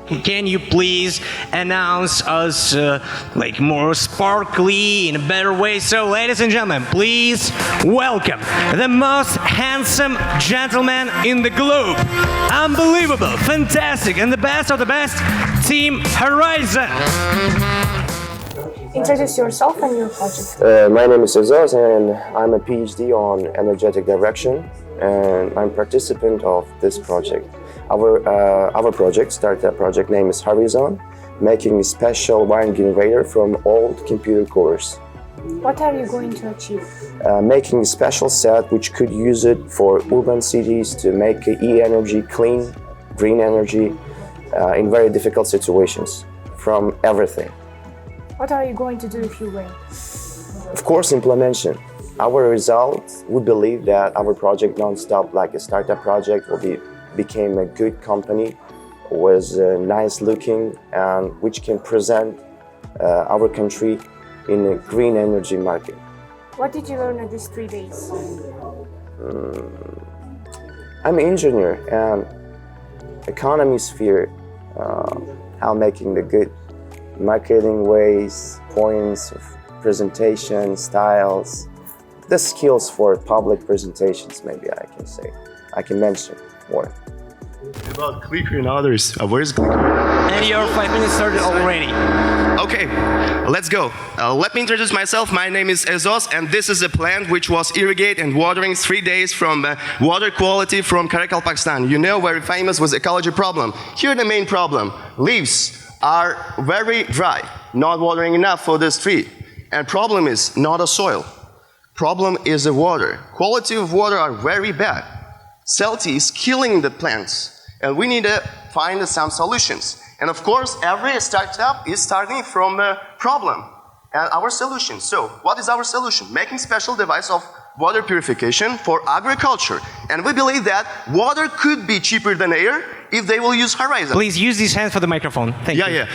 Can you please announce us like more sparkly in a better way? So, ladies and gentlemen, please welcome the most handsome gentleman in the globe. Unbelievable, fantastic, and the best of the best, Team Horizon. Introduce yourself and your project. My name is Azaz and I'm a PhD on energetic direction and I'm participant of this project. Our project, startup project name is Horizone, making a special wine generator from old computer cores. What are you going to achieve? Making a special set which could use it for urban cities to make e-energy clean, green energy in very difficult situations from everything. What are you going to do if you win? Of course, implementation. Our result, we believe that our project non-stop like a startup project became a good company, was nice looking and which can present our country in a green energy market. What did you learn in these 3 days? I'm an engineer and economy sphere, how making the good marketing ways, points of presentation, styles, the skills for public presentations, maybe I can mention more. About Clicker and others, where's Clicker? And your 5 minutes started already. Okay, let's go. Let me introduce myself. My name is Ezos, and this is a plant which was irrigated and watering 3 days from water quality from Karaikal, Pakistan. You know, very famous was ecology problem. Here the main problem, leaves are very dry, not watering enough for this tree. And problem is not a soil. Problem is the water. Quality of water are very bad. Salty is killing the plants. And we need to find some solutions. And of course, every startup is starting from a problem and our solution. So, what is our solution? Making special device of water purification for agriculture. And we believe that water could be cheaper than air if they will use Horizon. Please use these hands for the microphone. Thank you.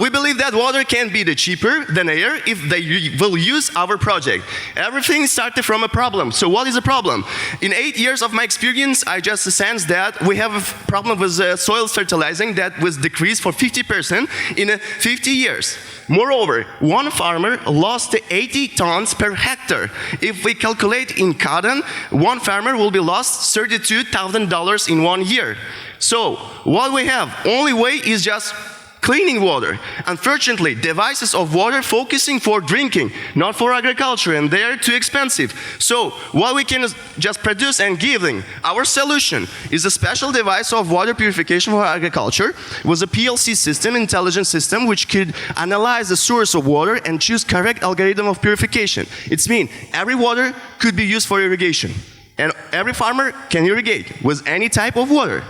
We believe that water can be the cheaper than air if they will use our project. Everything started from a problem. So what is the problem? In 8 years of my experience, I just sense that we have a problem with soil fertilizing that was decreased for 50% in 50 years. Moreover, one farmer lost 80 tons per hectare. If we calculate in cotton, one farmer will be lost $32,000 in 1 year. So, what we have, only way is just cleaning water. Unfortunately, devices of water focusing for drinking, not for agriculture, and they are too expensive. So, what we can just produce and give them, our solution is a special device of water purification for agriculture with a PLC system, intelligent system, which could analyze the source of water and choose correct algorithm of purification. It means every water could be used for irrigation, and every farmer can irrigate with any type of water.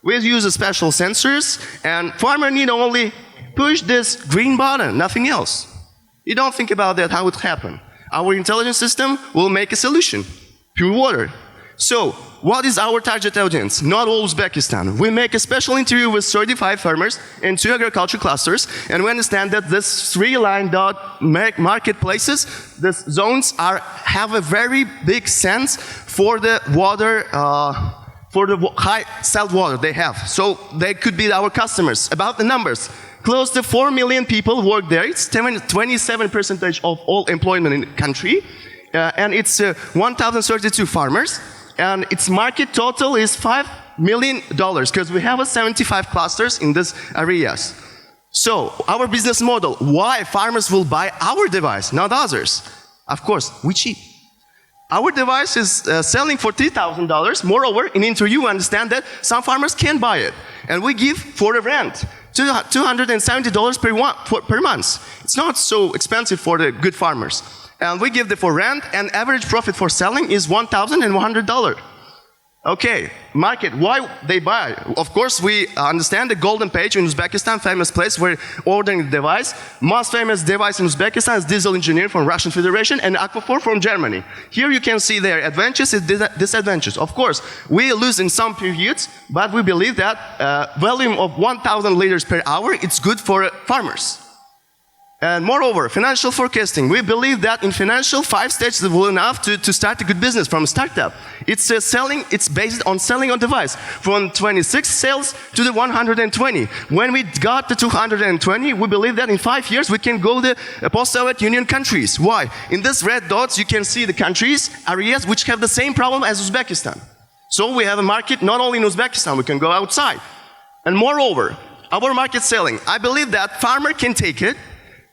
We use special sensors, and farmer need only push this green button, nothing else. You don't think about that, how it happen. Our intelligence system will make a solution, pure water. So, what is our target audience? Not all Uzbekistan. We make a special interview with 35 farmers in 2 agriculture clusters, and we understand that this 3-line dot marketplaces, these zones have a very big sense for the water, for the high salt water they have. So they could be our customers. About the numbers, close to 4 million people work there. It's 27% of all employment in the country. And it's 1,032 farmers. And its market total is $5 million because we have 75 clusters in these areas. So our business model, why farmers will buy our device, not others? Of course, we cheap. Our device is selling for $3,000. Moreover, in interview, we understand that some farmers can buy it. And we give for a rent, $270 per month. It's not so expensive for the good farmers. And we give the for rent, and average profit for selling is $1,100. Okay, market, why they buy? Of course, we understand the golden page in Uzbekistan, famous place where ordering the device. Most famous device in Uzbekistan is Diesel Engineer from Russian Federation and Aquaphor from Germany. Here you can see their advantages and disadvantages. Of course, we lose in some periods, but we believe that volume of 1,000 liters per hour, it's good for farmers. And moreover, financial forecasting. We believe that in financial, 5 stages will enough to start a good business from a startup. It's based on selling on device. From 26 sales to the 120. When we got to 220, we believe that in 5 years we can go to post-Soviet Union countries. Why? In this red dots, you can see the countries, areas which have the same problem as Uzbekistan. So we have a market not only in Uzbekistan, we can go outside. And moreover, our market selling. I believe that farmer can take it,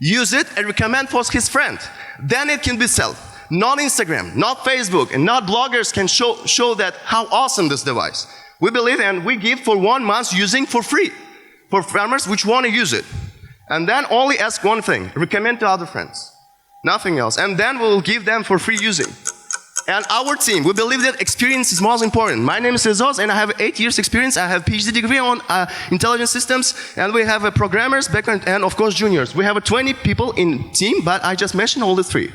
use it, and recommend for his friend. Then it can be sold. Not Instagram, not Facebook, and not bloggers can show that how awesome this device. We believe and we give for 1 month using for free for farmers which want to use it. And then only ask one thing, recommend to other friends. Nothing else. And then we'll give them for free using. And our team, we believe that experience is most important. My name is Rezos, and I have 8 years experience. I have PhD degree on intelligent systems, and we have programmers, background, and of course juniors. We have 20 people in team, but I just mentioned all the 3.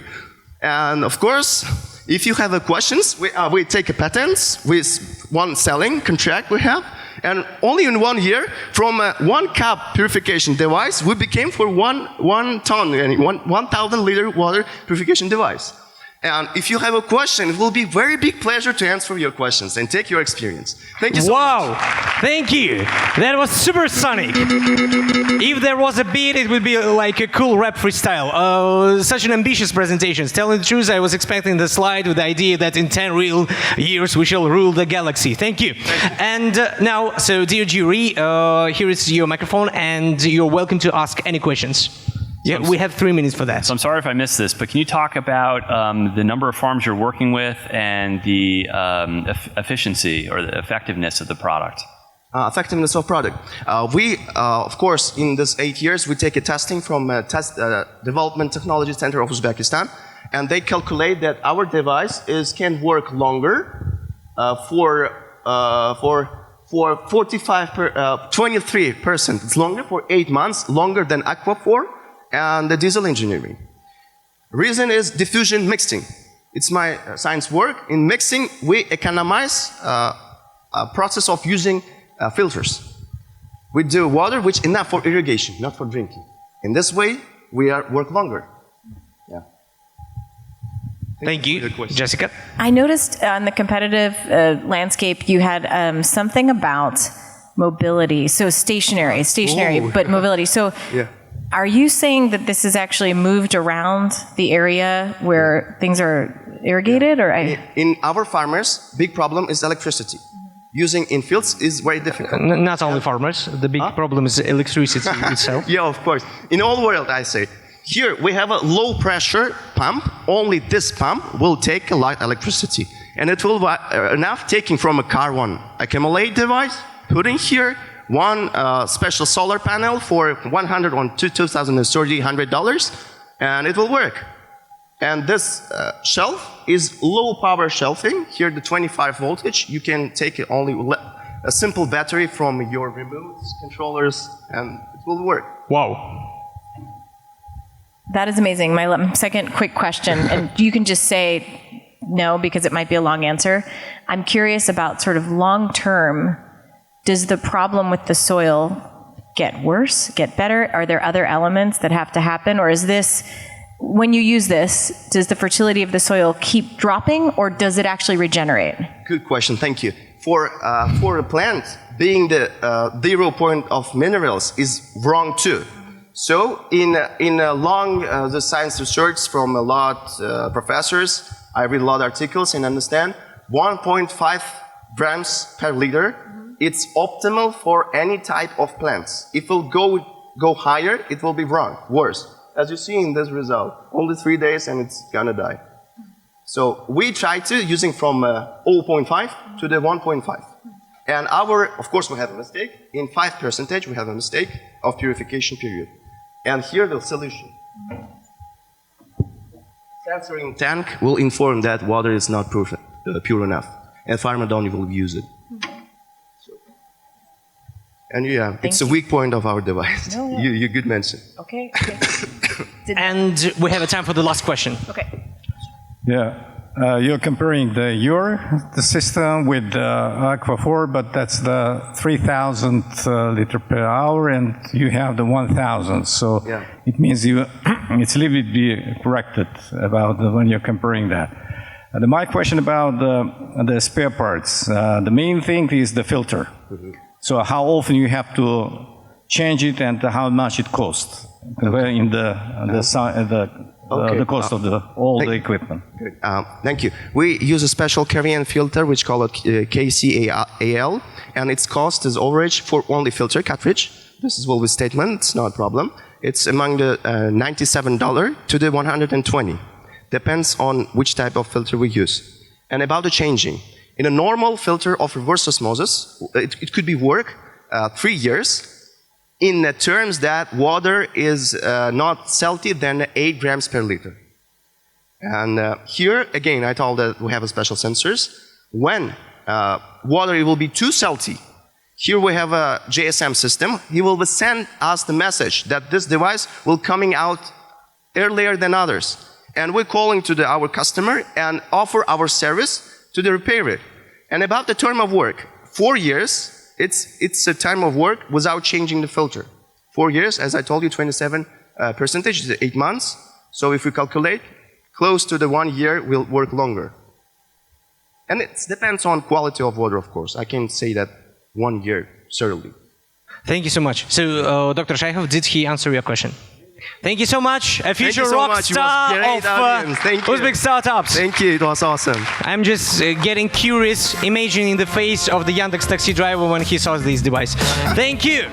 And of course, if you have questions, we take patents with one selling contract we have. And only in 1 year, from a 1 cup purification device, we became for 1 ton, 1,000 liter water purification device. And if you have a question, it will be very big pleasure to answer your questions and take your experience. Thank you so much. Wow, thank you. That was supersonic. If there was a beat, it would be like a cool rap freestyle. Such an ambitious presentation. Telling the truth, I was expecting the slide with the idea that in 10 real years we shall rule the galaxy. Thank you. And now, so dear jury, here is your microphone, and you're welcome to ask any questions. Yeah, we have 3 minutes for that. So I'm sorry if I missed this, but can you talk about the number of farms you're working with and the efficiency or the effectiveness of the product? Effectiveness of product. Of course, in this 8 years, we take a testing from Development Technology Center of Uzbekistan, and they calculate that our device can work longer for 23%. It's longer for 8 months, longer than Aqua4 and the diesel engineering. Reason is diffusion mixing. It's my science work. In mixing, we economize a process of using filters. We do water which is enough for irrigation, not for drinking. In this way, we work longer. Yeah. Thank you. Jessica? I noticed on the competitive landscape, you had something about mobility. So stationary, but mobility. So yeah. Are you saying that this is actually moved around the area where things are irrigated? Or in our farmers, big problem is electricity. Using in fields is very difficult. Not only farmers. The big problem is electricity itself. Yeah, of course. In all world, I say. Here, we have a low pressure pump. Only this pump will take a lot of electricity. And it will be enough taking from a car one accumulate device, put in here, one special solar panel for $100 or $2,300, and it will work. And this shelf is low power shelving. Here, the 25 voltage. You can take only a simple battery from your remote controllers, and it will work. Wow. That is amazing. My second quick question, and you can just say no because it might be a long answer. I'm curious about sort of long term. Does the problem with the soil get worse, get better? Are there other elements that have to happen? Or is this, when you use this, does the fertility of the soil keep dropping, or does it actually regenerate? Good question, thank you. For a plant, being the 0 point of minerals is wrong too. So in a long the science research from a lot professors, I read a lot of articles and understand 1.5 grams per liter. It's optimal for any type of plants. If it will go higher, it will be wrong, worse. As you see in this result, only 3 days and it's gonna die. So we try to using from 0.5 to the 1.5. And of course we have a mistake. In 5% we have a mistake of purification period. And here the solution. Sensor in tank will inform that water is not pure enough. And farmer don't will use it. And yeah, it's a weak point of our device. No. You good mention. Okay. And we have a time for the last question. Okay. Yeah. You're comparing the system with the Aqua 4, but that's the 3,000 liter per hour, and you have the 1,000. So it means it's a little bit corrected about when you're comparing that. My question about the spare parts. The main thing is the filter. So how often you have to change it and how much it costs in the cost of all the equipment. Good. Thank you. We use a special Korean filter which call it KCAL, and its cost is average for only filter cartridge. This is always statement. It's not a problem. It's among the $97 to the $120. Depends on which type of filter we use. And about the changing. In a normal filter of reverse osmosis, it could be work 3 years. In the terms that water is not salty than 8 grams per liter. And here, again, I told that we have a special sensors. When water will be too salty, here we have a GSM system. He will send us the message that this device will coming out earlier than others. And we're calling to our customer and offer our service to the repair it. And about the term of work, 4 years, it's a time of work without changing the filter. 4 years, as I told you, 27% is 8 months. So if we calculate, close to the 1 year will work longer. And it depends on quality of water, of course. I can't say that 1 year, certainly. Thank you so much. So, Dr. Shaykhov, did he answer your question? Thank you so much. A future so rock much. star of Uzbek startups. Thank you. It was awesome. I'm just getting curious, imagining the face of the Yandex taxi driver when he saw this device. Thank you.